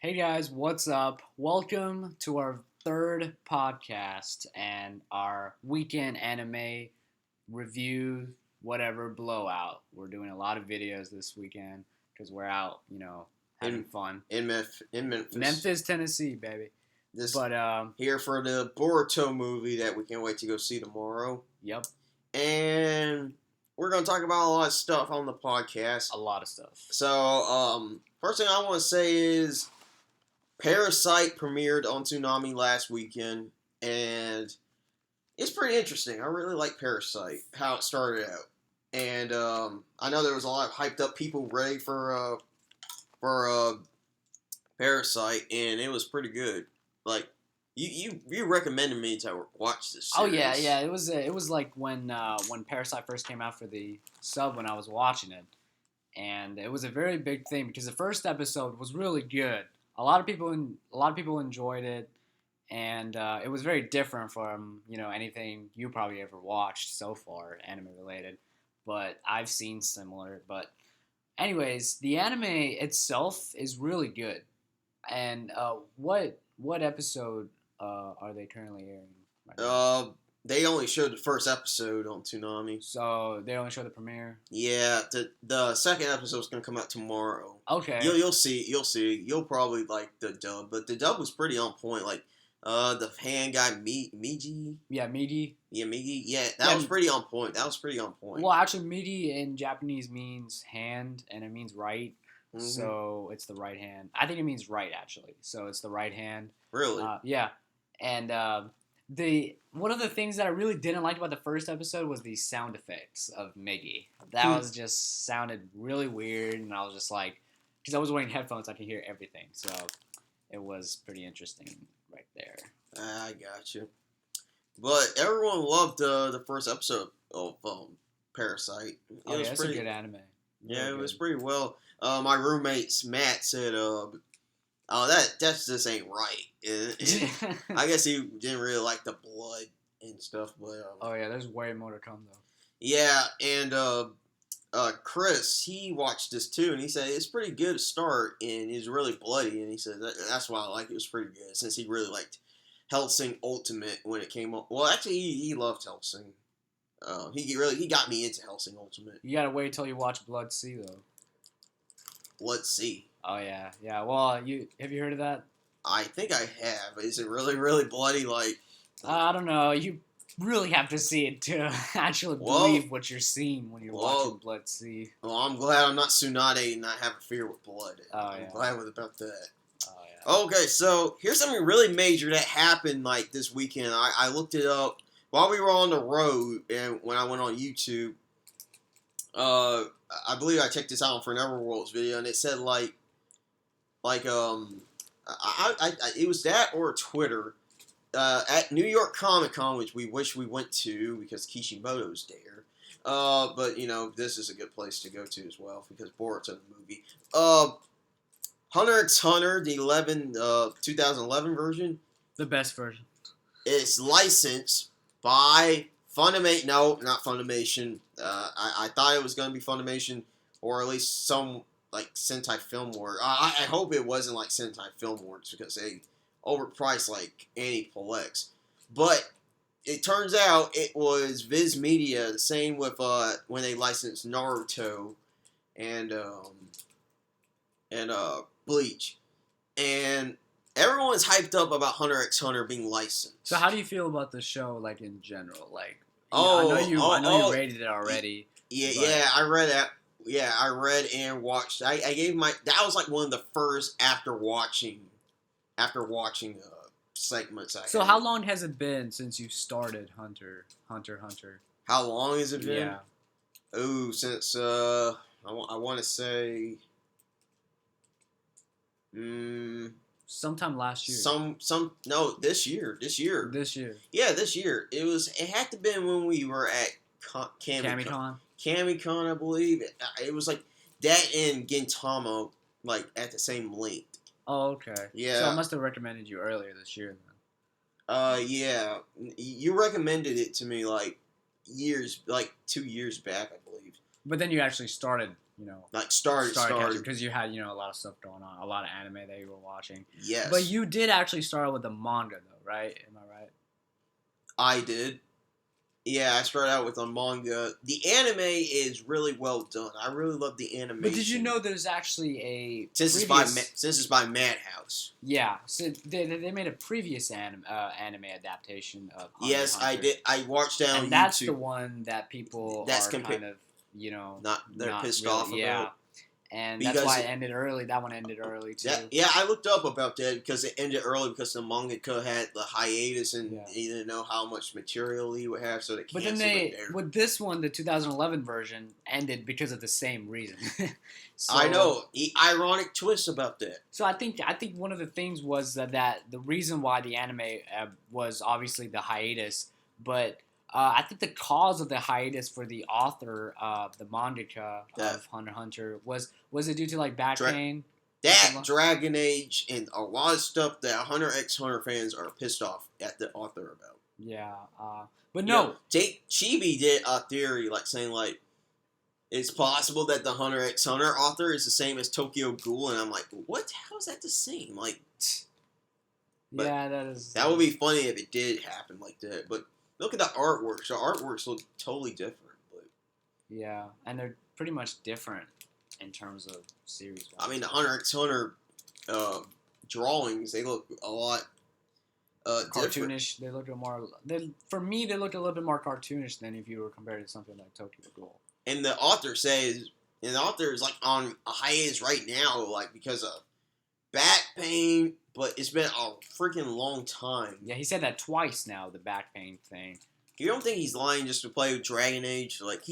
Hey guys, what's up? Welcome to our third podcast and our weekend anime review, whatever, blowout. We're doing a lot of videos this weekend because we're out, having in fun. in Memphis. Memphis, Tennessee, baby. This But, here for the Boruto movie that we can't wait to go see tomorrow. yep, And we're gonna talk about a lot of stuff on the podcast. a lot of stuff. So, first thing I want to say is Parasite premiered on Toonami last weekend, and it's pretty interesting. I really like Parasite, how it started out. And I know there was a lot of hyped up people ready for Parasite, and it was pretty good. Like you recommended me to watch this Oh series. yeah. It was like when Parasite first came out for the sub when I was watching it, and it was a very big thing because the first episode was really good. A lot of people enjoyed it, and it was very different from anything you probably ever watched so far, anime related. But I've seen similar. But anyways, the anime itself is really good. And what episode are they currently airing right now? They only showed the first episode on Toonami. So they only show the premiere. Yeah, the second episode is gonna come out tomorrow. Okay. You'll see. You'll probably like the dub, but the dub was pretty on point. Like the hand guy Migi. Yeah, Midi. Yeah, Migi. Yeah, that was pretty on point. Well, actually, Midi in Japanese means hand, and it means right. Mm-hmm. So it's the right hand. I think it means right, actually. So it's the right hand. Really? Yeah. And one of the things that I really didn't like about the first episode was the sound effects of Miggy. That was just sounded really weird, and I was just like, because I was wearing headphones, I could hear everything. So it was pretty interesting right there. I got you. But everyone loved the first episode of Parasite. It's a good anime. Yeah, it was pretty well. My roommate Matt said, "Oh, that just ain't right." I guess he didn't really like the blood and stuff, but oh yeah, there's way more to come though. yeah, and Chris, he watched this too, and he said it's pretty good to start, and it's really bloody, and he said that's why I like it. It was pretty good since he really liked Hellsing Ultimate when it came up. Well, actually, he loved Hellsing. He got me into Hellsing Ultimate. You gotta wait till you watch Blood Sea though. Let's see. Oh yeah. Well, have you heard of that? I think I have. Is it really, really bloody? Like, I don't know. You really have to see it to actually believe what you're seeing when you're watching Blood Sea. Well, I'm glad I'm not Tsunade and not have a fear with blood. I'm glad about that. Oh yeah. Okay, so here's something really major that happened like this weekend. I looked it up while we were on the road, and when I went on YouTube, I believe I checked this out for an Everworld's video, and it said it was that or Twitter at New York Comic Con, which we wish we went to because Kishimoto's there. But this is a good place to go to as well because Boruto's the movie. Hunter x Hunter, the 2011 version, the best version. It's licensed by Funimation. No, not Funimation. I thought it was going to be Funimation or at least some like Sentai Filmworks. I hope it wasn't like Sentai Filmworks because they overpriced like Aniplex. But it turns out it was Viz Media, the same with when they licensed Naruto and Bleach. And everyone's hyped up about Hunter x Hunter being licensed. So how do you feel about the show, like in general? Like, I know you rated it already. Yeah, I read that. Yeah, I read and watched. I gave that was like one of the first after watching segments. So how long has it been since you started Hunter? How long has it been? Yeah. Oh, since I want to say. Sometime last year. This year. Yeah, this year. It had to have been when we were at Kamicon, I believe. It was like that and Gintama, like at the same length. Oh, okay. Yeah. So I must have recommended you earlier this year then. Yeah. You recommended it to me like 2 years back, I believe. But then you actually started like started. because you had a lot of stuff going on, a lot of anime that you were watching. Yes, but you did actually start with the manga though, right? Am I right? I did. Yeah, I started out with a manga. The anime is really well done. I really love the animation. But did you know there's actually a since it's by Madhouse? Yeah, so they made a previous anime adaptation of Hunter Yes, x Hunter. I did. I watched that on YouTube. And that's the one that people are kind of they're pissed really, off about. And that's why it ended early. That one ended early too. Yeah, I looked up about that because it ended early because the mangaka had the hiatus and he didn't know how much material he would have, so they canceled it there. With this one, the 2011 version ended because of the same reason. So, I know. Ironic twist about that. So I think one of the things was that the reason why the anime was obviously the hiatus, but I think the cause of the hiatus for the author of the mangaka of Hunter x Hunter was it due to like back pain? That Dragon Age and a lot of stuff that Hunter x Hunter fans are pissed off at the author about. Yeah, but no. Jake Chibi did a theory like saying like it's possible that the Hunter x Hunter author is the same as Tokyo Ghoul, and I'm like, what? How is that the same? Like, yeah, that is. That would be funny if it did happen like that, but. Look at the artwork. The artworks look totally different. But yeah, and they're pretty much different in terms of series. I mean, the Hunter x Hunter drawings, they look a lot cartoonish. Different. They look more. For me, they look a little bit more cartoonish than if you were compared to something like Tokyo Ghoul. And the author is like on a hiatus right now, like because of back pain. But it's been a freaking long time. Yeah, he said that twice now, the back pain thing. You don't think he's lying just to play with Dragon Age? Like,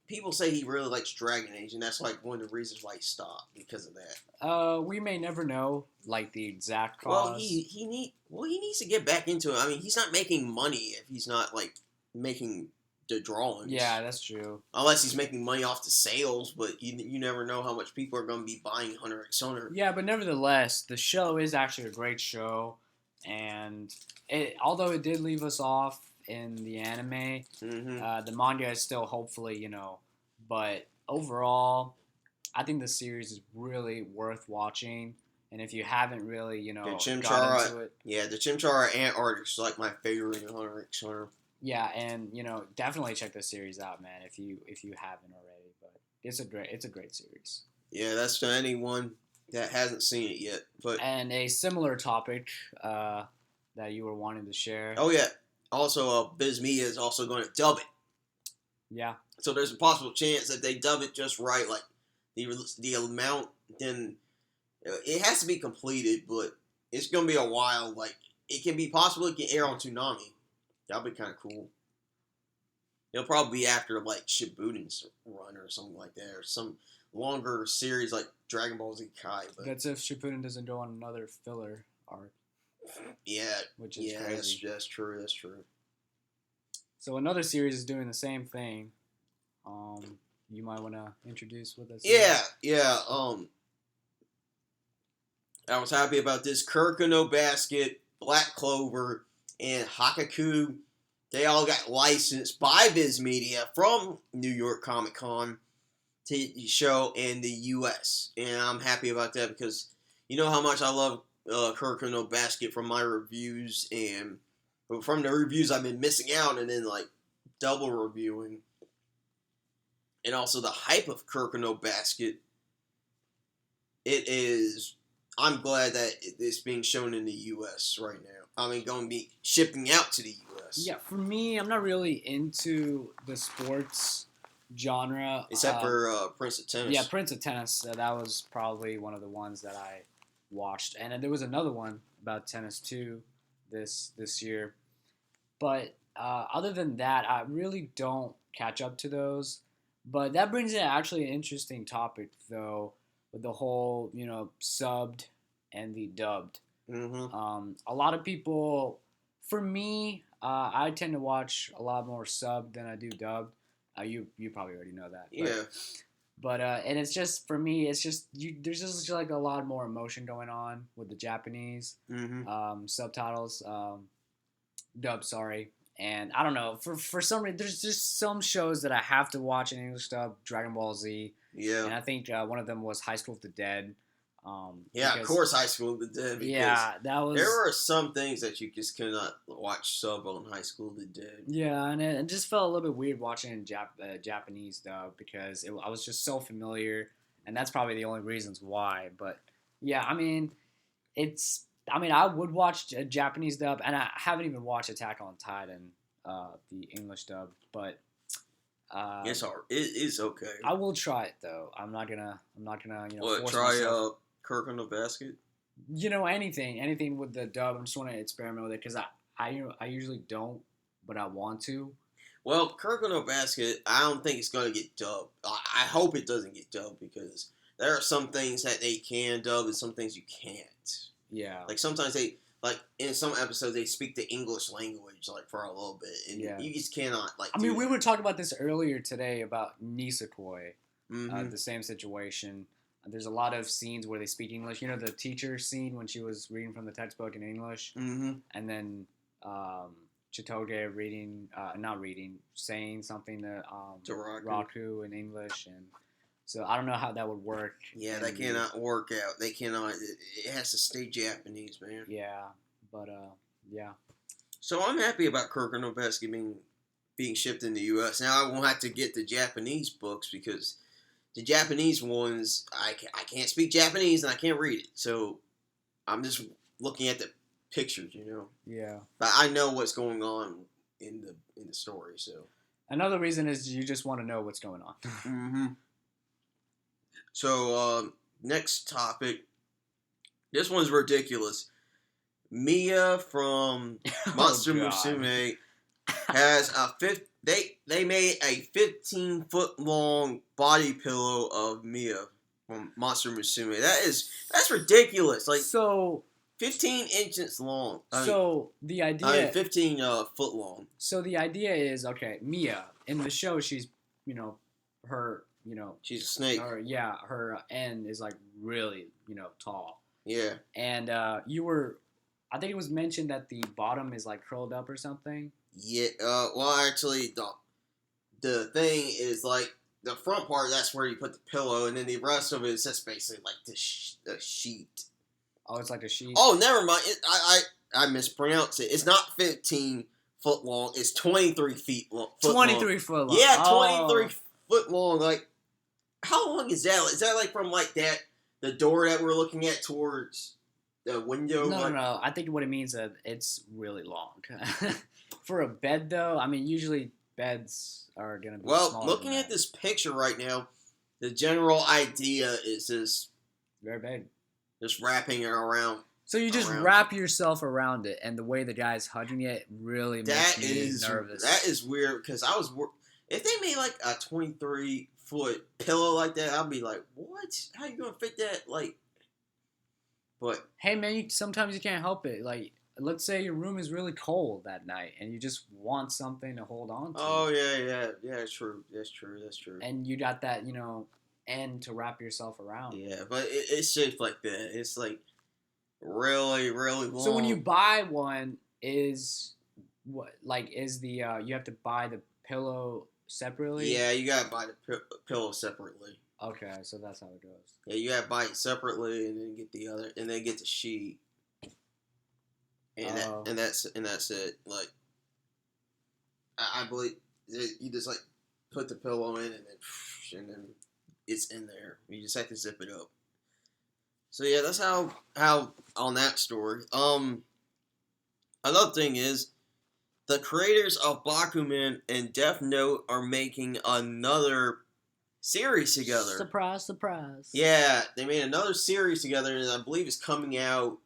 people say he really likes Dragon Age, and that's, like, one of the reasons why he stopped, because of that. We may never know, like, the exact cause. Well, he needs to get back into it. I mean, he's not making money if he's not, like, making the drawings. Yeah, that's true. Unless he's making money off the sales, but you never know how much people are going to be buying Hunter x Hunter. Yeah, but nevertheless, the show is actually a great show, and although it did leave us off in the anime, the manga is still hopefully, but overall, I think the series is really worth watching. And if you haven't really, got into it. Yeah, the Chimchara Ant art is like my favorite in Hunter x Hunter. Yeah, and definitely check this series out, man. If you haven't already, but it's a great series. Yeah, that's to anyone that hasn't seen it yet. And a similar topic that you were wanting to share. Oh yeah, also Viz Media is also going to dub it. Yeah. So there's a possible chance that they dub it just right, like the amount. Then it has to be completed, but it's going to be a while. Like it can be possible it can air on Toonami. That'll be kind of cool. It'll probably be after, like, Shibbuden's run or something like that. Or some longer series like Dragon Ball Z Kai. But that's if Shippuden doesn't go on another filler arc. Yeah. Which is crazy. That's true. That's true. So another series is doing the same thing. You might want to introduce what that's Yeah. I was happy about this. Kuroko no Basket, Black Clover, and Hakaku, they all got licensed by Viz Media from New York Comic Con to show in the U.S. And I'm happy about that because you know how much I love Kuroko no Basket from my reviews and from the reviews I've been missing out and then like double reviewing. And also the hype of Kuroko no Basket. I'm glad that it's being shown in the U.S. right now. I mean, going to be shipping out to the U.S. Yeah, for me, I'm not really into the sports genre. Except for Prince of Tennis. Yeah, Prince of Tennis. That was probably one of the ones that I watched. And then there was another one about tennis, too, this year. But other than that, I really don't catch up to those. But that brings in actually an interesting topic, though, with the whole, subbed and the dubbed. Mm-hmm. A lot of people, for me, I tend to watch a lot more subbed than I do dubbed. You probably already know that. Yeah. But and it's just for me, it's just there's just like a lot more emotion going on with the Japanese subtitles, dub. Sorry, and I don't know for some reason there's just some shows that I have to watch in English dub. Dragon Ball Z. Yeah. And I think one of them was High School of the Dead. Yeah, of course, High School of the Dead. Because yeah, that was. there were some things that you just cannot watch sub on High School of the Dead. Yeah, and it just felt a little bit weird watching in Japanese dub because I was just so familiar, and that's probably the only reasons why. But yeah, I mean, I would watch a Japanese dub, and I haven't even watched Attack on Titan, the English dub, but. It's hard. It's okay. I will try it though. I'm not gonna force Try myself. Kirk on the Basket? Anything with the dub. I just want to experiment with it because I usually don't, but I want to. Well, Kirk on the Basket, I don't think it's gonna get dubbed. I hope it doesn't get dubbed because there are some things that they can dub and some things you can't. Yeah. Like sometimes they. Like, in some episodes, they speak the English language, like, for a little bit. And you just cannot, like, we were talking about this earlier today about Nisekoi. The same situation. There's a lot of scenes where they speak English. You know, the teacher scene when she was reading from the textbook in English? Mm-hmm. And then Chitoge saying something to Raku in English. And so I don't know how that would work. Yeah, that cannot work out. They cannot. It has to stay Japanese, man. Yeah, but yeah. So I'm happy about Kuroko no Basket being shipped in the U.S. Now I won't have to get the Japanese books because the Japanese ones I can't speak Japanese and I can't read it. So I'm just looking at the pictures, you know. Yeah. But I know what's going on in the story. So another reason is you just want to know what's going on. Mm-hmm. So, next topic. This one's ridiculous. Mia from Monster Musume has they made a 15-foot long body pillow of Mia from Monster Musume. That's ridiculous. Like 15 inches long. The idea 15 foot long. So the idea is Mia in the show she's her she's a snake. Her end is like really, tall. Yeah. And I think it was mentioned that the bottom is like curled up or something. Yeah. Well, actually, the thing is like the front part. That's where you put the pillow, and then the rest of it is just basically like the sheet. Oh, it's like a sheet. Oh, never mind. I mispronounced it. It's not 15 foot long. It's 23 feet long. 23 foot long. Yeah, 23 foot long. Like. How long is that? Is that like from like the door that we're looking at towards the window? No. I think what it means is it's really long. For a bed, though, I mean, usually beds are gonna be. Well, looking at this picture right now, the general idea is just very big. Just wrapping it around. So you just wrap yourself around it, and the way the guy's hugging it really makes me nervous. That is weird because if they made like a 23-foot pillow like that, I'd be like, what? How you gonna fit that? Like, but hey man, sometimes you can't help it. Like, let's say your room is really cold that night, and you just want something to hold on to. Oh yeah. That's true. And you got that, end to wrap yourself around. Yeah, but it's shaped like that. It's like really, really long. So when you buy one, is you have to buy the pillow separately? Yeah, you gotta buy the pillow separately. Okay, so that's how it goes. Yeah, you gotta buy it separately and then get the other, and then get the sheet. And that's it. Like, I believe you just like put the pillow in and then it's in there. You just have to zip it up. So yeah, that's how on that story. Another thing is, the creators of Bakuman and Death Note are making another series together. Surprise, surprise. Yeah, they made another series together, and I believe it's coming out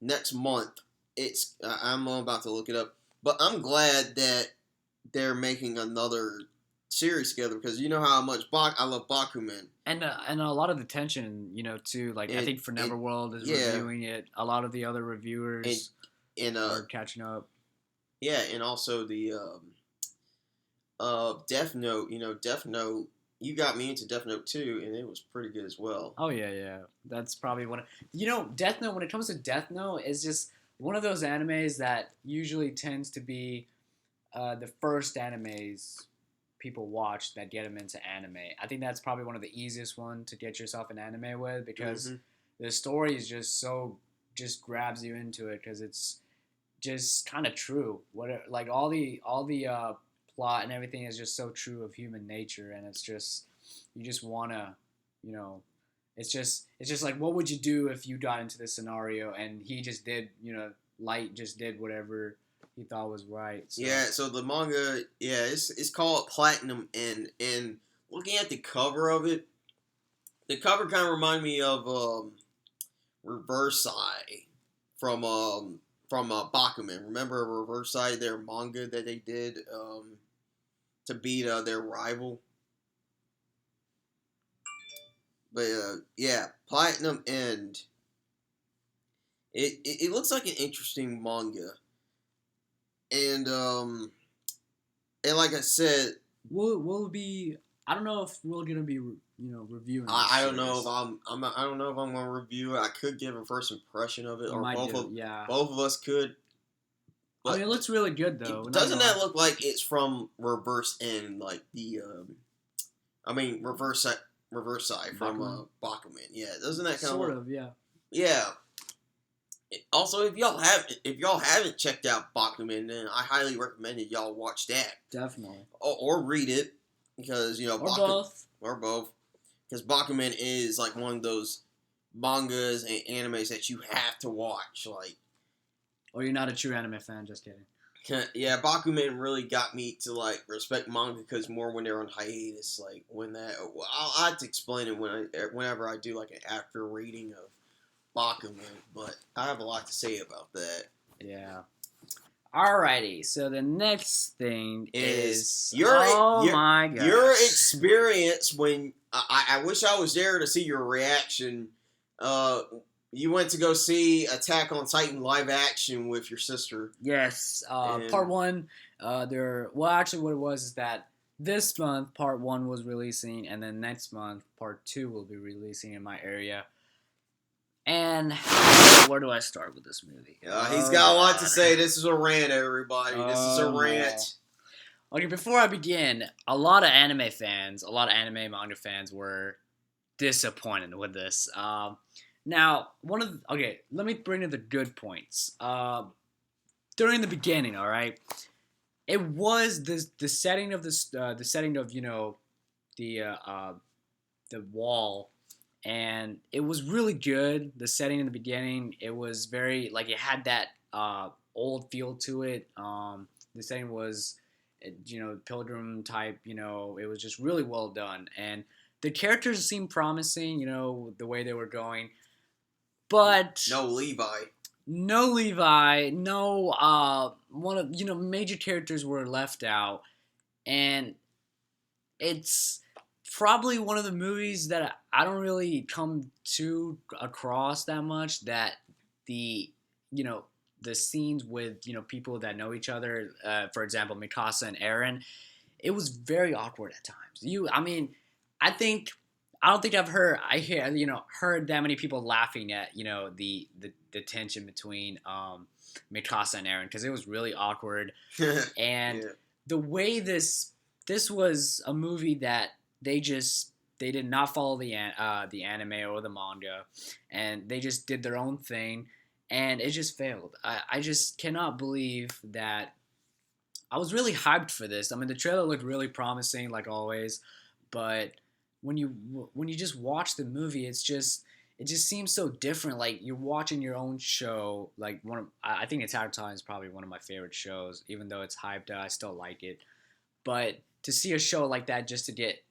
next month. I'm about to look it up, but I'm glad that they're making another series together because you know how much I love Bakuman. And a lot of the tension, too. Like, I think For Neverworld is reviewing it. A lot of the other reviewers are catching up. Yeah, and also the Death Note. Death Note. You got me into Death Note too, and it was pretty good as well. Oh yeah. That's probably one. Death Note. When it comes to Death Note, is just one of those animes that usually tends to be the first animes people watch that get them into anime. I think that's probably one of the easiest one to get yourself an anime with because the story is just grabs you into it because it's just kind of true. What like all the plot and everything is just so true of human nature, and it's just you just wanna, you know, it's just like what would you do if you got into this scenario and he just did, Light just did whatever he thought was right. So. Yeah, so the manga, it's called Platinum End, and looking at the cover of it, the cover kind of reminded me of Reverse Eye from Bakuman. Remember Reverse Eye, their manga that they did to beat their rival? But yeah, Platinum End. It looks like an interesting manga. And like I said, we'll be. I don't know if we're gonna be, reviewing. I don't know if I don't know if I'm gonna review it. I could give a first impression of it, or both of us could. But I mean, it looks really good though. Doesn't that look like it's from Reverse End, like the Reverse Side from Bakuman? Yeah, doesn't that kind sort of yeah. Yeah. Also, if y'all haven't checked out Bakuman, then I highly recommend that y'all watch that. Definitely. Or read it, because both. Or both, because Bakuman is like one of those mangas and animes that you have to watch. Like, or you're not a true anime fan. Just kidding. Yeah, Bakuman really got me to like respect manga because more when they're on hiatus. Like when that, I'll have to explain it whenever I do like an after reading of Bakuman, but I have a lot to say about that. Yeah. Alrighty, so the next thing is my God, your experience when I wish I was there to see your reaction. You went to go see Attack on Titan live action with your sister. Yes, part one. Actually, what it was is that this month part one was releasing, and then next month part two will be releasing in my area. And where do I start with this movie? He's got a lot to say. This is a rant, everybody. This is a rant. Okay, before I begin, a lot of anime manga fans were disappointed with this. Now, let me bring in the good points. During the beginning, all right, it was the setting of the wall. And it was really good. The setting in the beginning, it was very, like, it had that old feel to it. The setting was, pilgrim type, it was just really well done. And the characters seemed promising, the way they were going. But... No Levi. One of, major characters were left out. And it's... probably one of the movies that I don't really come to across that much, that the scenes with, people that know each other, for example, Mikasa and Eren, it was very awkward at times. I don't think I've heard that many people laughing at, the tension between Mikasa and Eren, because it was really awkward. And the way this was a movie that they did not follow the anime or the manga, and they just did their own thing, and it just failed. I just cannot believe that. I was really hyped for this. I mean, the trailer looked really promising, like always, but when you just watch the movie, it just seems so different. Like you're watching your own show. Like I think Attack on Titan is probably one of my favorite shows, even though it's hyped. I still like it, but to see a show like that just to get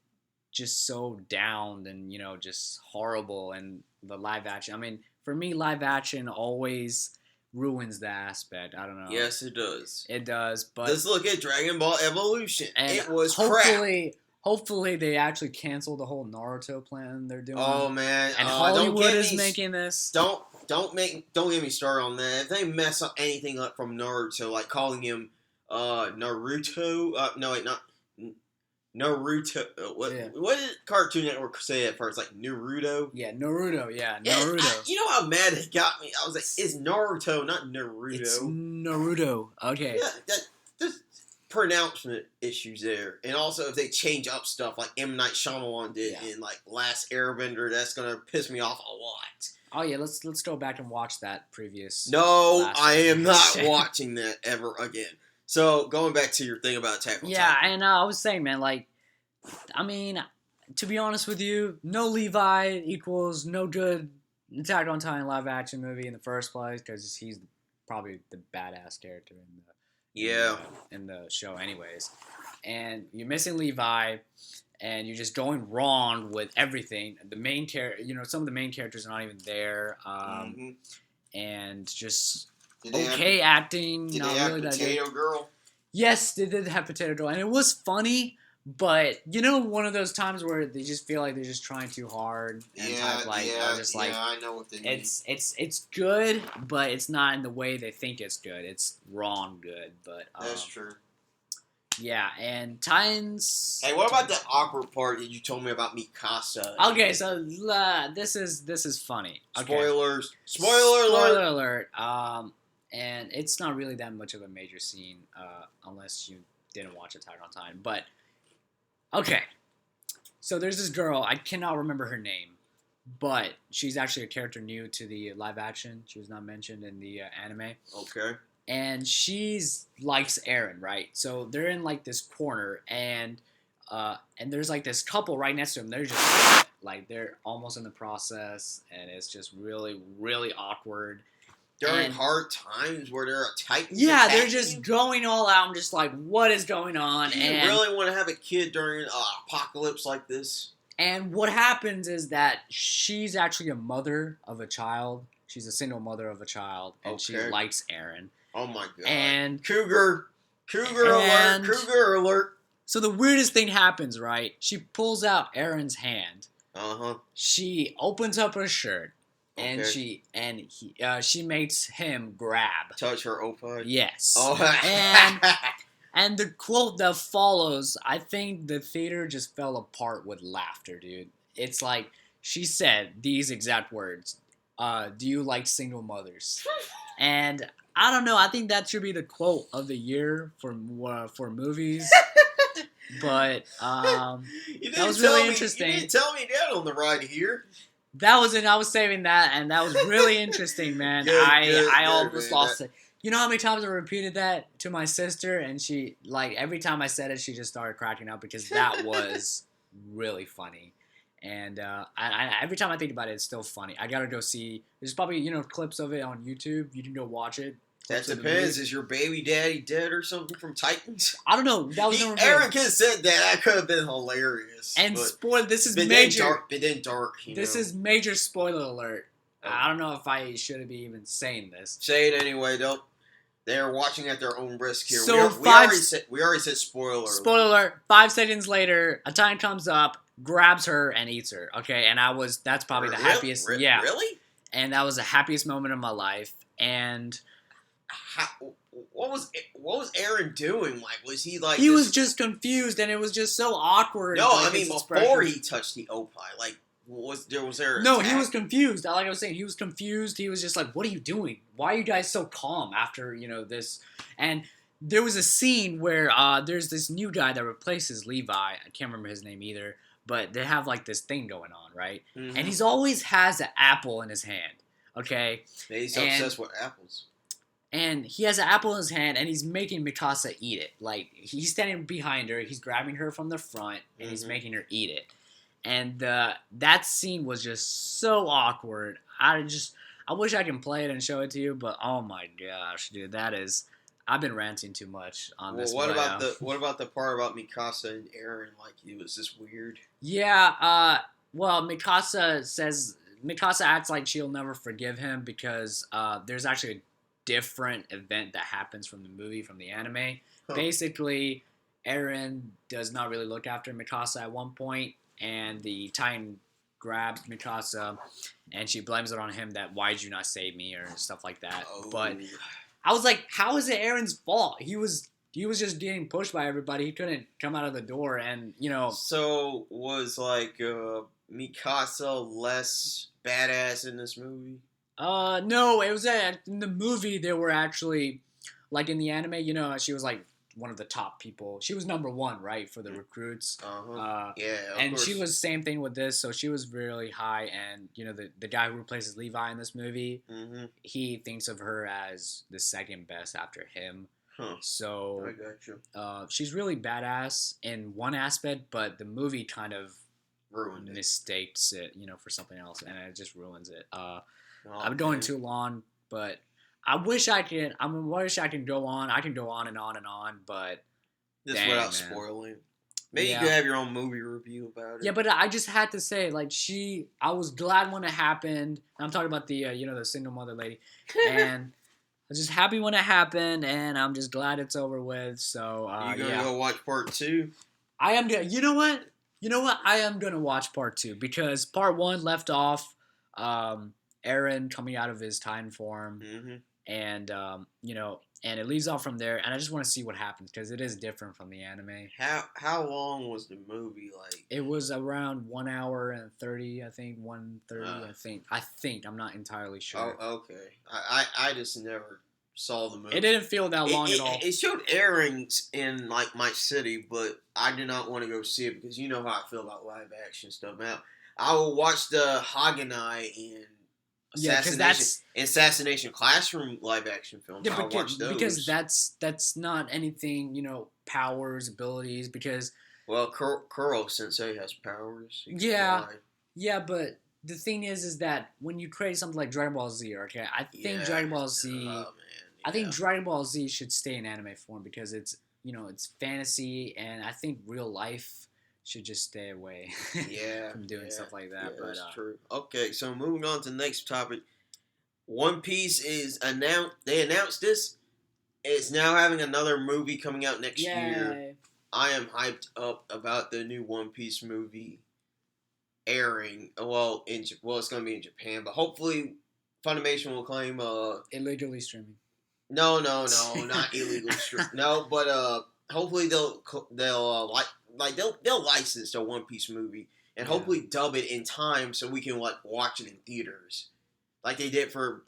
just so down and just horrible, and the live action. I mean, for me, live action always ruins the aspect. I don't know. Yes, it does. It does, but let's look at Dragon Ball Evolution. And it was crap. Hopefully, they actually cancel the whole Naruto plan they're doing. Oh man, and Hollywood is making this. Don't get me started on that. If they mess up anything up from Naruto, like calling him Naruto, Naruto. What did Cartoon Network say at first? Like Naruto? Yeah, Naruto. Yeah, Naruto. You know how mad it got me? I was like, it's Naruto, not Naruto. It's Naruto. Okay. Yeah, just pronouncement issues there, and also if they change up stuff like M. Night Shyamalan did in like Last Airbender, that's gonna piss me off a lot. Oh yeah, let's go back and watch that previous. No, I am not watching that ever again. So going back to your thing about Attack on Titan. Yeah, and I was saying, man, like, I mean, to be honest with you, no Levi equals no good Attack on Titan live action movie in the first place because he's probably the badass character in the show, anyways. And you're missing Levi, and you're just going wrong with everything. The main character, some of the main characters are not even there, and just acting. Did not they have really Potato Girl? Yes, they did have Potato Girl, and it was funny. But one of those times where they just feel like they're just trying too hard, and I know what they mean. It's good, but it's not in the way they think it's good. It's wrong good, but that's true. Yeah, and Titans. Hey, what about the awkward part that you told me about Mikasa? Okay, so this is funny. Okay. Spoilers. Spoiler alert. And it's not really that much of a major scene, unless you didn't watch Attack on Titan, but. Okay, so there's this girl, I cannot remember her name, but she's actually a character new to the live action. She was not mentioned in the anime. Okay. And she's likes Eren, right? So they're in like this corner, and there's like this couple right next to them. They're just like they're almost in the process, and it's just really, really awkward. During hard times where there are Titans. Yeah, they're just going all out. I'm just like, what is going on? Do you really want to have a kid during an apocalypse like this? And what happens is that she's actually a mother of a child. She's a single mother of a child, and she likes Eren. Oh my god! And Cougar alert! Cougar alert! So the weirdest thing happens, right? She pulls out Eren's hand. She opens up her shirt. And she makes him grab. Touch her oppa? Yes. Oh. and the quote that follows, I think the theater just fell apart with laughter, dude. It's like, she said these exact words. Do you like single mothers? And I don't know, I think that should be the quote of the year for movies. But that was really interesting. You didn't tell me that on the ride here. That was it. I was saving that, and that was really interesting, man. I almost lost it. You know how many times I repeated that to my sister, and she, like, every time I said it, she just started cracking up because that was really funny. And every time I think about it, it's still funny. I gotta go see. There's probably clips of it on YouTube. You can go watch it. That depends. Is your baby daddy dead or something from Titans? I don't know. That was Eren could have said that. That could have been hilarious. And spoiler, this is major. Dark. This is major spoiler alert. I don't know if I should be even saying this. Say it anyway. Don't. They're watching at their own risk here. So we already said spoiler. Spoiler alert. 5 seconds later, a Titan comes up, grabs her, and eats her. Okay, and that's probably the happiest. Yeah. Really? And that was the happiest moment of my life. And. What was Eren doing? Like, was he like? He was just confused, and it was just so awkward. No, I mean before he touched the opie, like was there? No, he was confused. Like I was saying, he was confused. He was just like, "What are you doing? Why are you guys so calm after this?" And there was a scene where there's this new guy that replaces Levi. I can't remember his name either, but they have like this thing going on, right? Mm-hmm. And he's always has an apple in his hand. Okay, he's obsessed with apples. And he has an apple in his hand, and he's making Mikasa eat it. Like, he's standing behind her, he's grabbing her from the front, and he's making her eat it. And that scene was just so awkward. I wish I could play it and show it to you, but oh my gosh, dude, I've been ranting too much on this. What about the part about Mikasa and Eren? Like, it was just weird. Yeah, well, Mikasa acts like she'll never forgive him because there's actually a different event that happens from the anime. Basically, Eren does not really look after Mikasa at one point, and the Titan grabs Mikasa, and she blames it on him that why'd you not save me or stuff like that. But I was like, how is it Eren's fault? He was just getting pushed by everybody. He couldn't come out of the door, and So was like Mikasa less badass in this movie? No, it was in the movie. They were actually, like in the anime, she was like one of the top people. She was number one, right, for the recruits. Yeah, of and course. she was same thing with this, so she was really high. And the guy who replaces Levi in this movie, he thinks of her as the second best after him. Huh. So I got you. She's really badass in one aspect, but the movie kind of Ruined it. mistakes it, for something else, and it just ruins it. I'm Okay. going too long, but I wish I can. I wish I can go on. I can go on and on and on, but Just dang, without man. spoiling. Maybe Yeah. you could have your own movie review about it. Yeah, but I just had to say, like, I was glad when it happened. I'm talking about the, the single mother lady, and I was just happy when it happened, and I'm just glad it's over with. So, you gonna go watch part 2? I am gonna. You know what? I am gonna watch part 2 because part 1 left off, Aaron coming out of his time form, and and it leaves off from there, and I just want to see what happens because it is different from the anime. How long was the movie like? It was around 1 hour and 30, I think 1:30. I think I'm not entirely sure. Oh, okay. I just never saw the movie. It didn't feel that long at all. It showed airings in like my city, but I did not want to go see it because you know how I feel about live action stuff. Now I will watch the Haganai and Assassination Classroom live action films. Yeah, I'll watch those. because that's not anything, powers, abilities, because well, Kuro Sensei has powers. Yeah, but the thing is that when you create something like Dragon Ball Z, okay, I think Dragon Ball Z, I think Dragon Ball Z should stay in anime form because it's it's fantasy, and I think real life should just stay away from doing stuff like that. Yeah, but that's true. Okay, so moving on to the next topic. One Piece is announced. They announced this. It's now having another movie coming out next year. I am hyped up about the new One Piece movie airing. Well, it's going to be in Japan, but hopefully Funimation will claim illegally streaming. No, not illegal streaming. No, but hopefully they'll license the One Piece movie and hopefully dub it in time so we can watch it in theaters, like they did for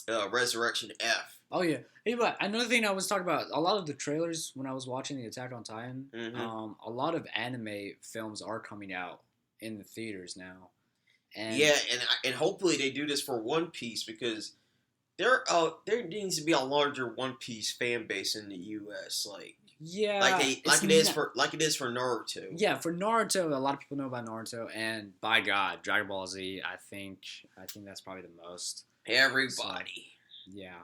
Resurrection F. Oh yeah. Hey, but another thing I was talking about, a lot of the trailers when I was watching the Attack on Titan, a lot of anime films are coming out in the theaters now. And and hopefully they do this for One Piece because there needs to be a larger One Piece fan base in the U.S. Like it is for Naruto. Yeah, for Naruto, a lot of people know about Naruto, and by God, Dragon Ball Z. I think that's probably the most. Everybody. So, yeah.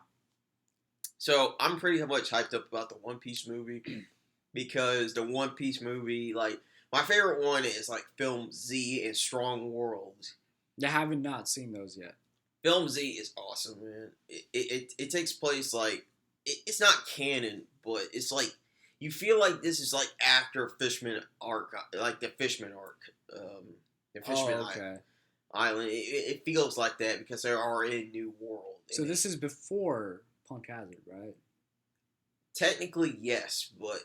So I'm pretty much hyped up about the One Piece movie because the One Piece movie, like my favorite one is like Film Z and Strong World. I haven't not seen those yet. Film Z is awesome, man. It takes place like it's not canon, but it's like you feel like this is like after Fishman arc, like the Fishman arc, the Fishman Island. It feels like that because they are in a new world. So this is before Punk Hazard, right? Technically, yes, but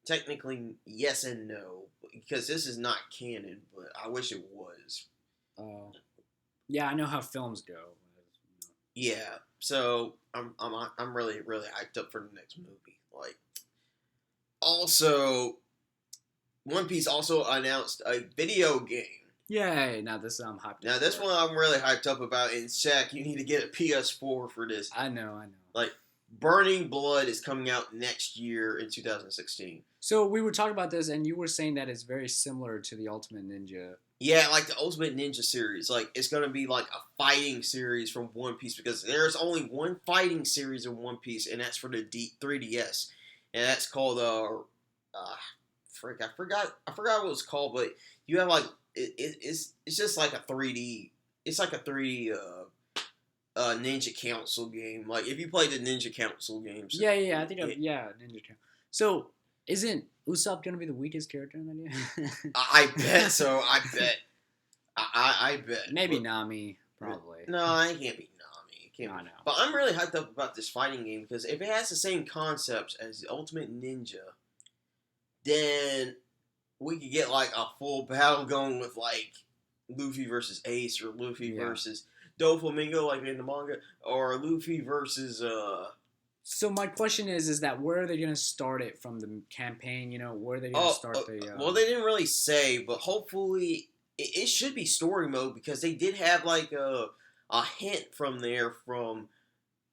technically yes and no because this is not canon. But I wish it was. Yeah, I know how films go. Yeah, so I'm really hyped up for the next movie. Like, also, One Piece also announced a video game. Yay! Now this I'm hyped. Now this one I'm really hyped up about. And Shaq, you need to get a PS4 for this. I know. Like, Burning Blood is coming out next year in 2016. So we were talking about this, and you were saying that it's very similar to the Ultimate Ninja. Yeah, like the Ultimate Ninja series. Like, it's going to be like a fighting series from One Piece because there's only one fighting series in One Piece, and that's for the 3DS. And that's called, I forgot what it's called, but you have like, it's just like a 3D, it's like a 3D, Ninja Council game. Like, if you play the Ninja Council games. Yeah, I think, Ninja Council. So, isn't Usopp gonna be the weakest character in that game? I bet so. I bet. Maybe Nami, probably. No, it can't be Nami. It can't be. No. But I'm really hyped up about this fighting game because if it has the same concepts as the Ultimate Ninja, then we could get like a full battle going with like Luffy versus Ace or Luffy versus Doflamingo like in the manga, or Luffy versus So my question is that where are they gonna start it from the campaign? Where are they gonna start the? Well, they didn't really say, but hopefully it should be story mode because they did have like a hint from there.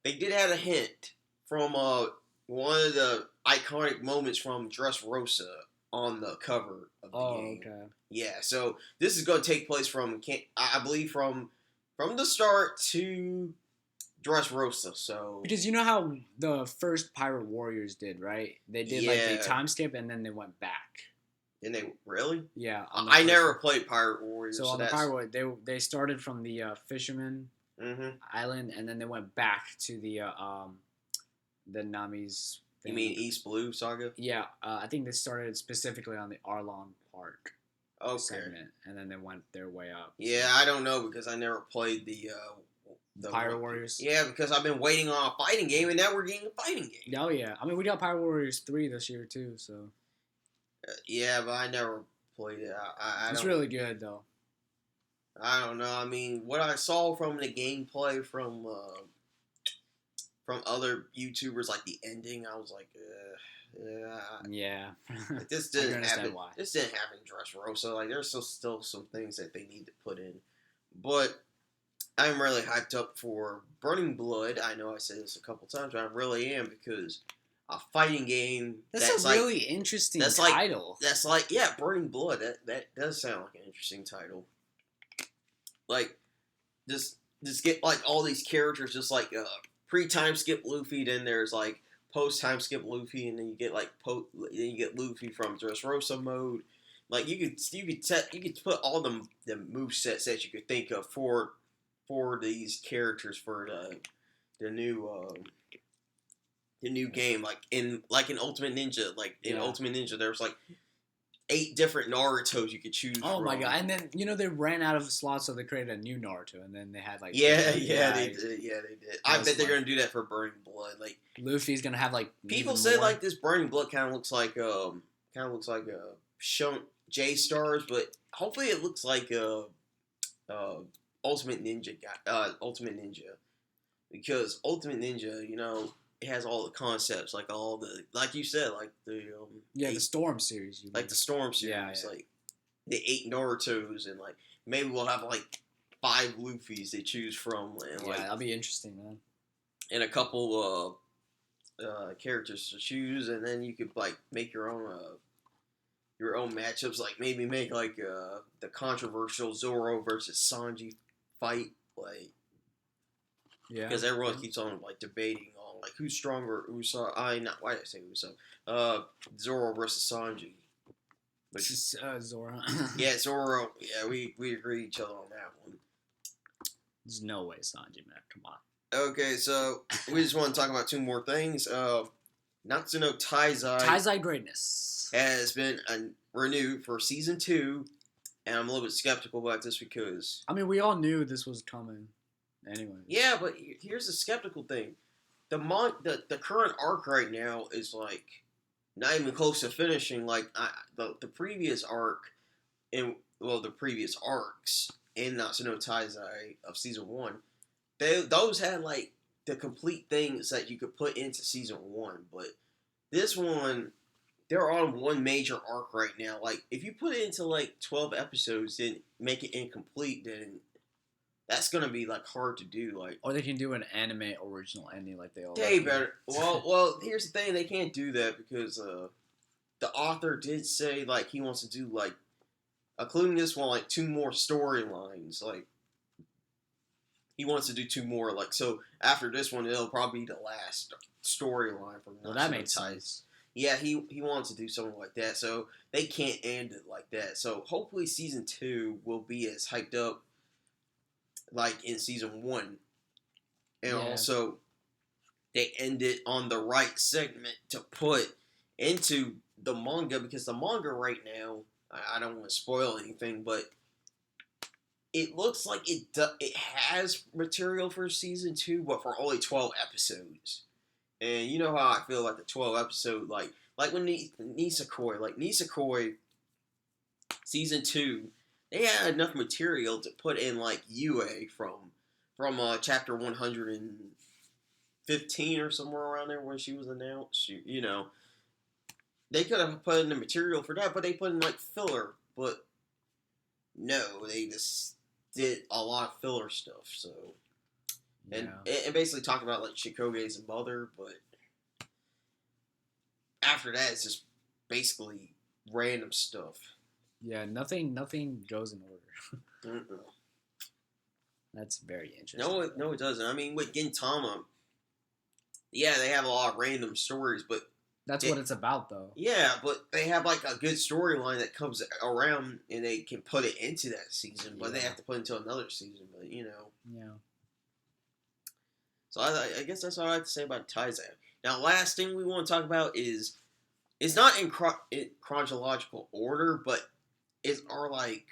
They did have a hint from one of the iconic moments from Dressrosa on the cover of the game. Okay. Yeah, so this is going to take place from I believe from the start to Dressrosa. So Because you know how the first Pirate Warriors did, right? They did like a time skip and then they went back. And they really? Yeah. I never played Pirate Warriors. So on the Pirate Warriors, they started from the Fisherman Island and then they went back to the Nami's thing. You mean East Blue Saga? Yeah, I think they started specifically on the Arlong Park segment, and then they went their way up. Yeah, I don't know because I never played the Pirate Warriors. Yeah, because I've been waiting on a fighting game, and now we're getting a fighting game. Oh yeah, I mean we got Pirate Warriors 3 this year too, so. Yeah, but I never played it. It's really good though. I don't know. I mean, what I saw from the gameplay from other YouTubers, like the ending, I was like, yeah. Like, this didn't happen. This didn't happen in Dressrosa. Like, there's still some things that they need to put in, but I'm really hyped up for Burning Blood. I know I said this a couple times, but I really am because a fighting game. That's a really interesting title. That's like, yeah, Burning Blood. That does sound like an interesting title. Like, just get like all these characters, just like pre-time skip Luffy. Then there's like post-time skip Luffy, and then you get like then you get Luffy from Dressrosa mode. Like you could put all the movesets that you could think of for these characters for the new game, like in Ultimate Ninja. Like in Ultimate Ninja, there was like 8 different Narutos you could choose from. Oh my god! And then they ran out of slots, so they created a new Naruto, and then they had like they did. I bet they're gonna do that for Burning Blood. Like Luffy's gonna have like people said like this Burning Blood kind of looks like J Stars, but hopefully it looks like Ultimate Ninja because Ultimate Ninja, it has all the concepts, like all the, like you said, like the the Storm series, the Storm series, like the 8 Narutos, and like maybe we'll have like 5 Luffys they choose from, and like that'll be interesting, man. And a couple characters to choose, and then you could like make your own matchups, like maybe make like the controversial Zoro versus Sanji fight, like because everyone keeps on like debating on like who's stronger, why did I say Usopp? Zoro versus Sanji. Which is Zoro. Yeah, Zoro. Yeah, we agree each other on that one. There's no way Sanji, man. Come on. Okay, so we just want to talk about 2 more things. Natsuno Taizai greatness has been renewed for season 2, and I'm a little bit skeptical about this because I mean we all knew this was coming, anyway. Yeah, but here's the skeptical thing: the current arc right now is like not even close to finishing. Like the previous arc, the previous arcs in Natsuno Taizai of season 1, those had like the complete things that you could put into season 1, but this one, they're on one major arc right now. Like if you put it into like 12 episodes and make it incomplete, then that's gonna be like hard to do. Like, or they can do an anime original ending like they all. They better. Well, here's the thing: they can't do that because the author did say like he wants to do like, including this one, like 2 more storylines. Like he wants to do 2 more. Like so after this one, it'll probably be the last storyline from. Well, that makes sense. Yeah, he wants to do something like that, so they can't end it like that. So hopefully season 2 will be as hyped up like in season 1. And also they end it on the right segment to put into the manga, because the manga right now, I don't want to spoil anything, but it looks like it has material for season 2, but for only 12 episodes. And you know how I feel like the 12 episode, like when Nisekoi season 2, they had enough material to put in like UA from chapter 150 15 or somewhere around there when she was announced. You know, they could have put in the material for that, but they put in like filler. But no, they just did a lot of filler stuff. So and basically talk about like Shikoge's mother, but after that it's just basically random stuff. Yeah, nothing goes in order. That's very interesting. No, it doesn't. I mean, with Gintama, yeah, they have a lot of random stories, but that's what it's about, though. Yeah, but they have like a good storyline that comes around, and they can put it into that season, but they have to put it into another season. But you know, yeah. So I guess that's all I have to say about Taizan. Now, last thing we want to talk about is it's not in chronological order, but it's our like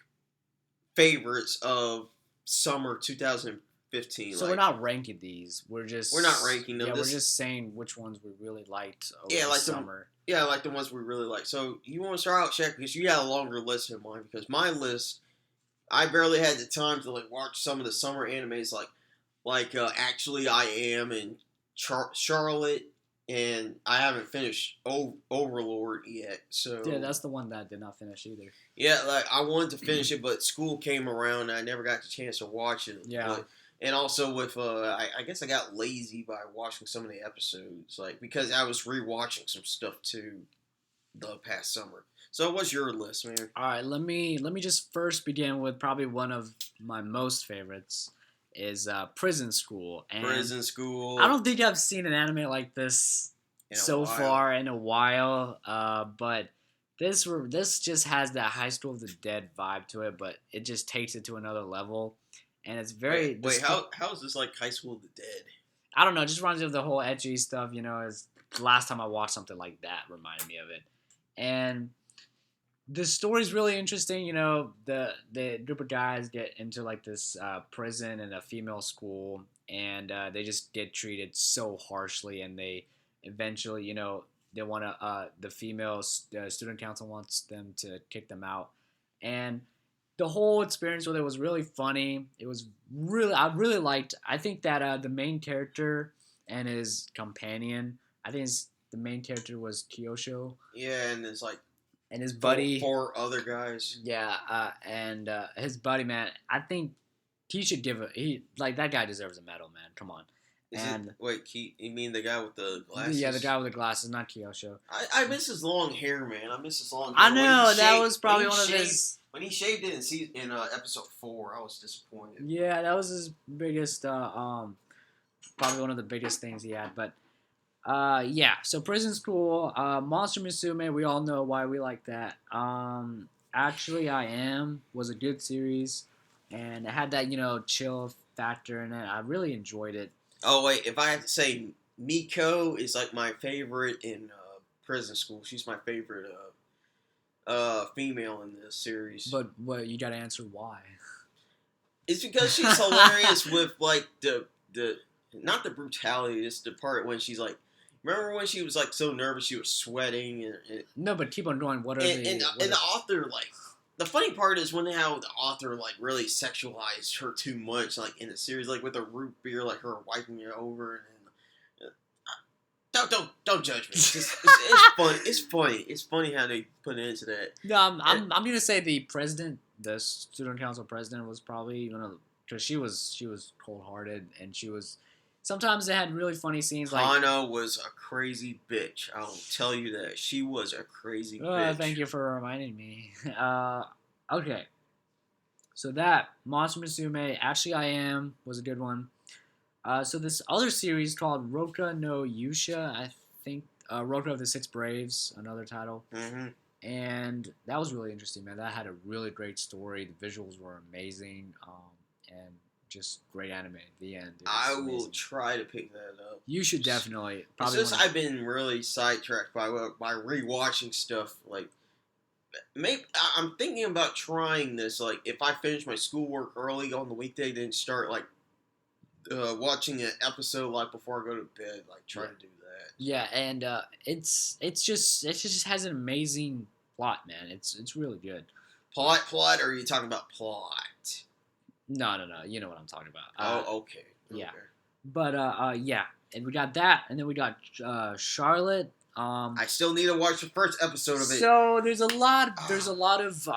favorites of summer 2015. So we're not ranking these. We're not ranking them. Yeah, we're just saying which ones we really liked over the summer. Like the ones we really like. So you want to start out, Shaq, because you got a longer list than mine. Because my list, I barely had the time to like watch some of the summer animes, like Actually I Am and Charlotte, and I haven't finished Overlord yet. So yeah, that's the one that I did not finish either. Yeah, like I wanted to finish it, but school came around and I never got the chance to watch it. Yeah. And also with I guess I got lazy by watching some of the episodes, like because I was rewatching some stuff too the past summer. So what's your list, man? All right, let me just first begin with probably one of my most favorites is Prison School. And Prison School. I don't think I've seen an anime like this so far in a while, but this just has that High School of the Dead vibe to it, but it just takes it to another level, and it's very. Wait, how is this like High School of the Dead? I don't know. It just reminds me of the whole edgy stuff. You know, as the last time I watched something like that reminded me of it, and the story's really interesting. You know, the group of guys get into like this prison and a female school, and they just get treated so harshly, and they eventually, you know, they want to. The female student council wants them to kick them out, and the whole experience with it was really funny. It was I really liked. I think that the main character and his companion. I think the main character was Kyosho. Yeah, and it's like. And his buddy, four other guys. Yeah, and his buddy, man. I think he should that guy deserves a medal, man. Come on. You mean the guy with the glasses? Yeah, the guy with the glasses, not Kyosho. I miss his long hair, man. I miss his long hair. I know, that was probably one of his... When he shaved it in episode 4, I was disappointed. Yeah, that was his biggest, probably one of the biggest things he had, but... yeah, so Prison School, Monster Musume, we all know why we like that. Actually, I Am was a good series, and it had that, you know, chill factor in it. I really enjoyed it. Oh, wait, if I have to say, Miko is, like, my favorite in Prison School. She's my favorite female in this series. But, you gotta answer why. It's because she's hilarious with, like, the not the brutality, it's the part when she's, like, remember when she was like so nervous she was sweating? No, but keep on going. And the author, like, the funny part is how the author like really sexualized her too much, like in the series, like with a root beer, like her wiping it over. And don't judge me. It's fun. It's funny. It's funny how they put it into that. No, I'm gonna say the president, the student council president, was probably because she was cold hearted and she was. Sometimes they had really funny scenes. Like Hana was a crazy bitch. I'll tell you that. She was a crazy bitch. Thank you for reminding me. Okay. So that, Monster Musume, Actually I Am, was a good one. So this other series called Roka no Yusha, I think, Roka of the Six Braves, another title. Mm-hmm. And that was really interesting, man. That had a really great story. The visuals were amazing. And just great anime. The end. I will try to pick that up. You should definitely. It's just I've been really sidetracked by rewatching stuff. Like, maybe I'm thinking about trying this. Like, if I finish my schoolwork early on the weekday, then start like watching an episode like before I go to bed. Like, try to do that. Yeah, and it just has an amazing plot, man. It's really good. Plot, or are you talking about plot? No. You know what I'm talking about. Okay. Yeah. But, yeah. and we got that, and then we got Charlotte. I still need to watch the first episode of it. So there's a lot of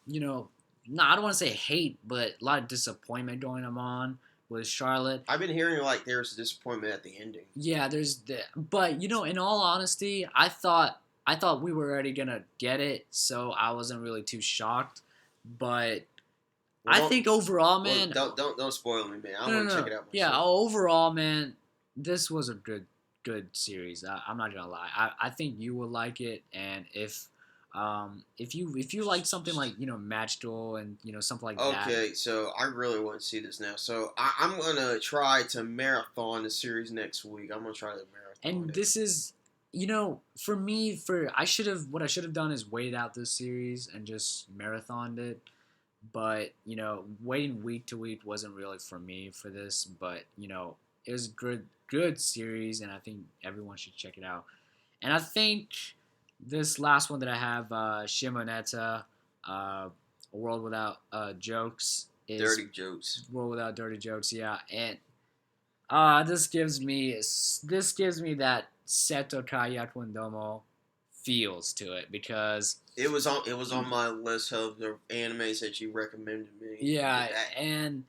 you know, no, I don't want to say hate, but a lot of disappointment going on with Charlotte. I've been hearing like there's disappointment at the ending. Yeah, but you know, in all honesty, I thought we were already gonna get it, so I wasn't really too shocked. But Well, I think overall, man, well, don't spoil me, man. I want to check it out myself. Yeah, overall, man, this was a good series. I'm not gonna lie. I think you will like it, and if you like something like, you know, Match Duel and, you know, something like that. Okay, so I really want to see this now. So I'm gonna try to marathon the series next week. I'm gonna try to marathon. And this is, you know, for me, what I should have done is waited out this series and just marathoned it. But, you know, waiting week to week wasn't really for me for this. But, you know, it was a good series, and I think everyone should check it out. And I think this last one that I have, Shimoneta, A World Without Jokes. Dirty jokes. World Without Dirty Jokes, yeah. And this gives me that Seto Kayakwendomo feels to it, because it was on my list of the animes that you recommended me. Yeah, and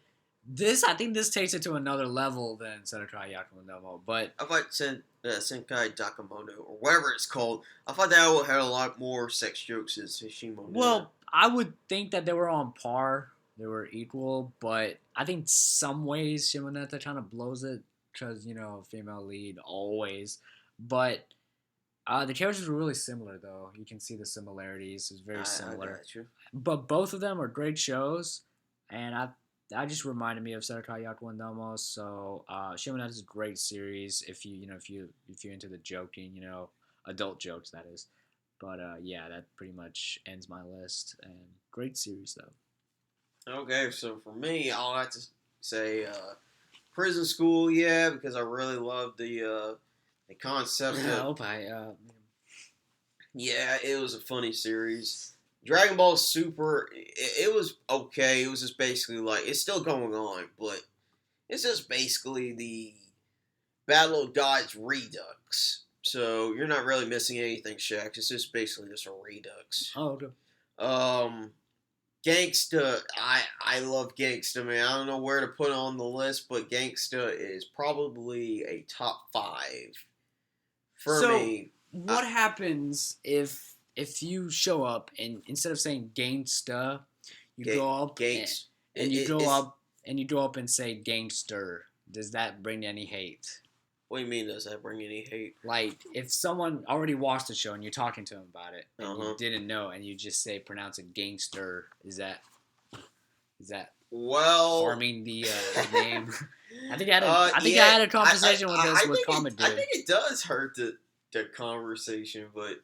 I think this takes it to another level than Seto Kayakwendomo. But I thought Senkai Dakamono, or whatever it's called, I thought that one had a lot more sex jokes than Shishimoto. Well, I would think that they were on par. They were equal, but I think some ways Shimoneta kind of blows it because, you know, female lead always. But the characters were really similar, though. You can see the similarities. It's very similar. I got you. But both of them are great shows, and that just reminded me of Seto Kayakwendomo. So Shimoneta is a great series if you're into the joking, you know, adult jokes, that is. But yeah, that pretty much ends my list. And great series, though. Okay, so for me, I'll have to say Prison School, yeah, because I really love the concept of... Yeah, it was a funny series. Dragon Ball Super, it was okay. It was just basically like, it's still going on, but it's just basically the Battle of Gods Redux. So you're not really missing anything, Shaq. It's just basically just a Redux. Oh, okay. Gangsta, I love Gangsta, man. I don't know where to put it on the list, but Gangsta is probably a top 5 for me. What happens if you show up and instead of saying Gangsta, you go up and you go up and say Gangster? Does that bring any hate? What do you mean, does that bring any hate? Like, if someone already watched the show and you're talking to them about it, and you didn't know, and you just pronounce it Gangster, is that harming the name? I think I had a conversation with this with Common Dude. I think it does hurt the conversation, but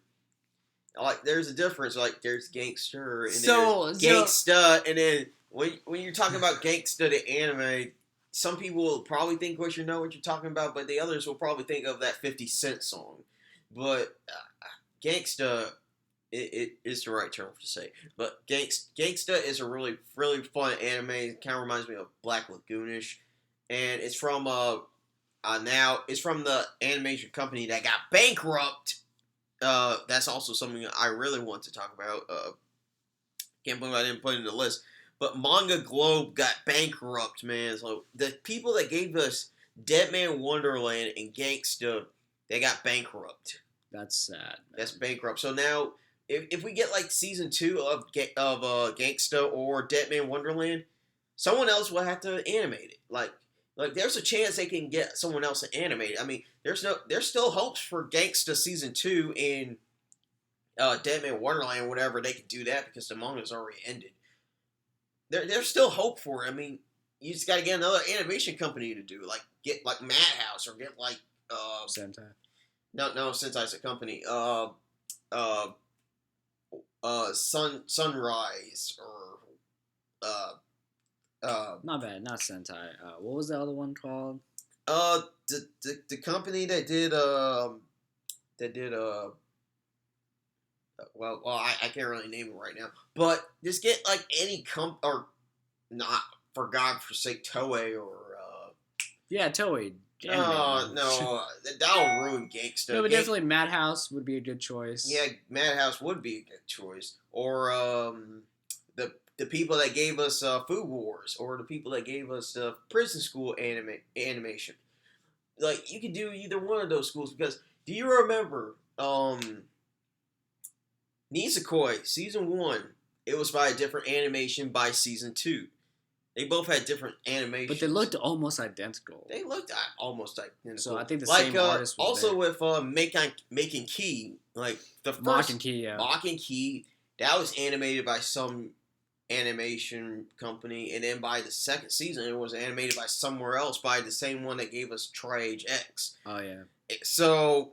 like, there's a difference. Like, there's Gangster and there's Gangsta, and then when you're talking about Gangsta, the anime, some people will probably think what you're talking about, but the others will probably think of that 50 Cent song. But Gangsta, it is the right term to say. But Gangsta is a really, really fun anime. It kind of reminds me of Black Lagoonish. And it's from it's from the animation company that got bankrupt. That's also something I really want to talk about. Can't believe I didn't put it in the list. But Manga Globe got bankrupt, man. So the people that gave us Dead Man Wonderland and Gangsta, they got bankrupt. That's sad, man. That's bankrupt. So now, if we get like season 2 of Gangsta or Dead Man Wonderland, someone else will have to animate it. Like there's a chance they can get someone else to animate it. I mean, there's still hopes for Gangsta season 2 in Dead Man Wonderland, whatever. They can do that because the manga's already ended. There's still hope for it. I mean, you just got to get another animation company to do, like, get like Madhouse or get like Sentai. No, Sentai's a company. Sunrise or Not bad, not Sentai. What was the other one called? The company that did well, I can't really name it right now. But just get like any or not, for God's sake, Toei or Yeah, Toei. Oh no, that'll ruin Gangsta. No, but definitely Madhouse would be a good choice. Yeah, Madhouse would be a good choice. Or the people that gave us Food Wars, or the people that gave us Prison School animation. Like you could do either one of those schools because do you remember Nisekoi season 1? It was by a different animation by season 2. They both had different animations. But they looked almost identical. They looked almost identical. So I think the same artist was also there. with Making Key, like the first Lock and Key, yeah. Lock and Key, that was animated by some animation company, and then by the second season, it was animated by somewhere else by the same one that gave us HxH. Oh yeah. So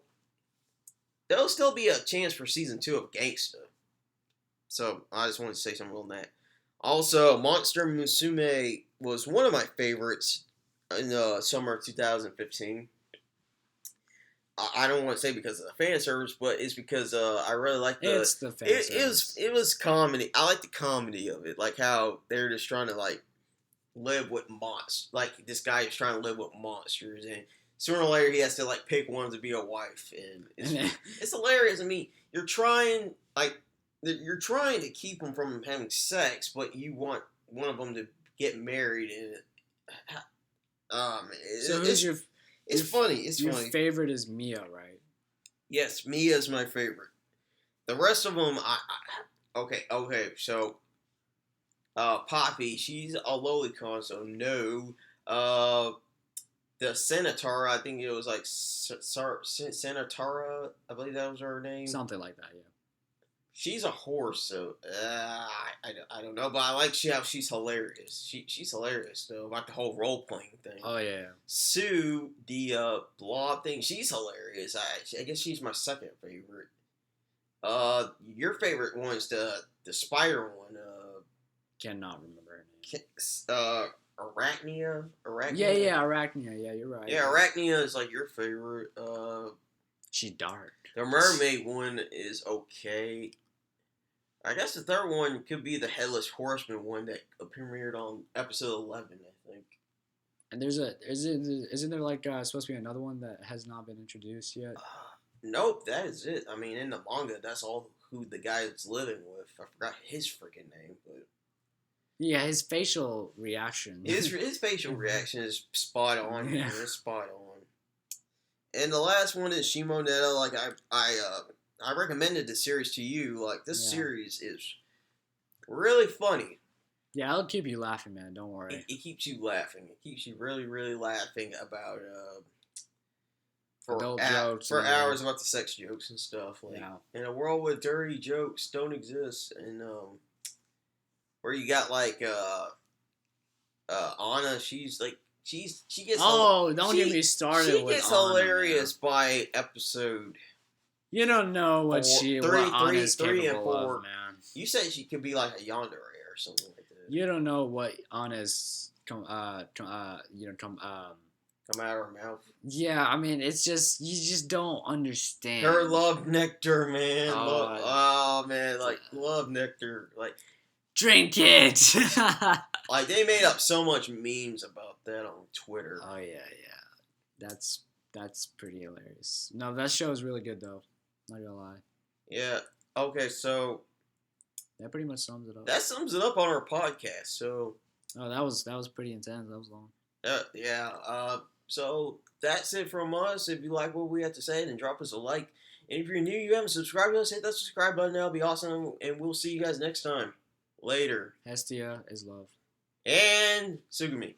there'll still be a chance for season 2 of Gangsta. So I just wanted to say something on that. Also, Monster Musume was one of my favorites in the summer of 2015. I don't want to say because of the fan service, but it's because I really like the. It's the fan service. It was comedy. I like the comedy of it, like how they're just trying to like live with monsters. Like this guy is trying to live with monsters, and sooner or later he has to like pick one to be a wife, and it's hilarious. I mean, you're trying to keep them from having sex, but you want one of them to get married, and it's funny. It's your funny. favorite is Mia, right? Yes, Mia's my favorite. The rest of them, okay. So, Poppy, she's a lolicon, so no. The Senatara, I think it was like Senatara, I believe that was her name. Something like that, yeah. She's a horse, so I don't know, but I like how she's hilarious. She's hilarious though about the whole role playing thing. Oh yeah. Sue, the blob thing, she's hilarious. I guess she's my second favorite. Your favorite one's the spider one. Cannot remember her name. Arachnia. Yeah, Arachnia. Yeah, you're right. Yeah, Arachnia is like your favorite. She's dark. The mermaid one is okay. I guess the third one could be the Headless Horseman one that premiered on episode 11, I think. And isn't there like supposed to be another one that has not been introduced yet? Nope, that is it. I mean, in the manga, that's all who the guy is living with. I forgot his freaking name, but yeah, his facial reaction. His facial reaction is spot on. Yeah. It's spot on. And the last one is Shimonetta. Like I recommended the series to you. Like this series is really funny. Yeah, it'll keep you laughing, man. Don't worry. It keeps you laughing. It keeps you really, really laughing about adult jokes for hours about the sex jokes and stuff. Like in a world where dirty jokes don't exist, and where you got like Anna, she's like. She gets. Don't get me started. She gets hilarious by episode. You don't know what Anna's capable of, man. You said she could be like a yandere or something like that. You don't know what Anna's come out of her mouth. Yeah, I mean, it's just you just don't understand her love nectar, man. Man, like love nectar, like. Drink it! Like, they made up so much memes about that on Twitter. Oh, yeah. That's pretty hilarious. No, that show is really good, though. Not gonna lie. Yeah. Okay, so... that pretty much sums it up. That sums it up on our podcast, so... Oh, that was pretty intense. That was long. Yeah. So, that's it from us. If you like what we have to say, then drop us a like. And if you're new, you haven't subscribed to us, hit that subscribe button. That'll be awesome. And we'll see you guys next time. Later. Hestia is love. And Sugumi.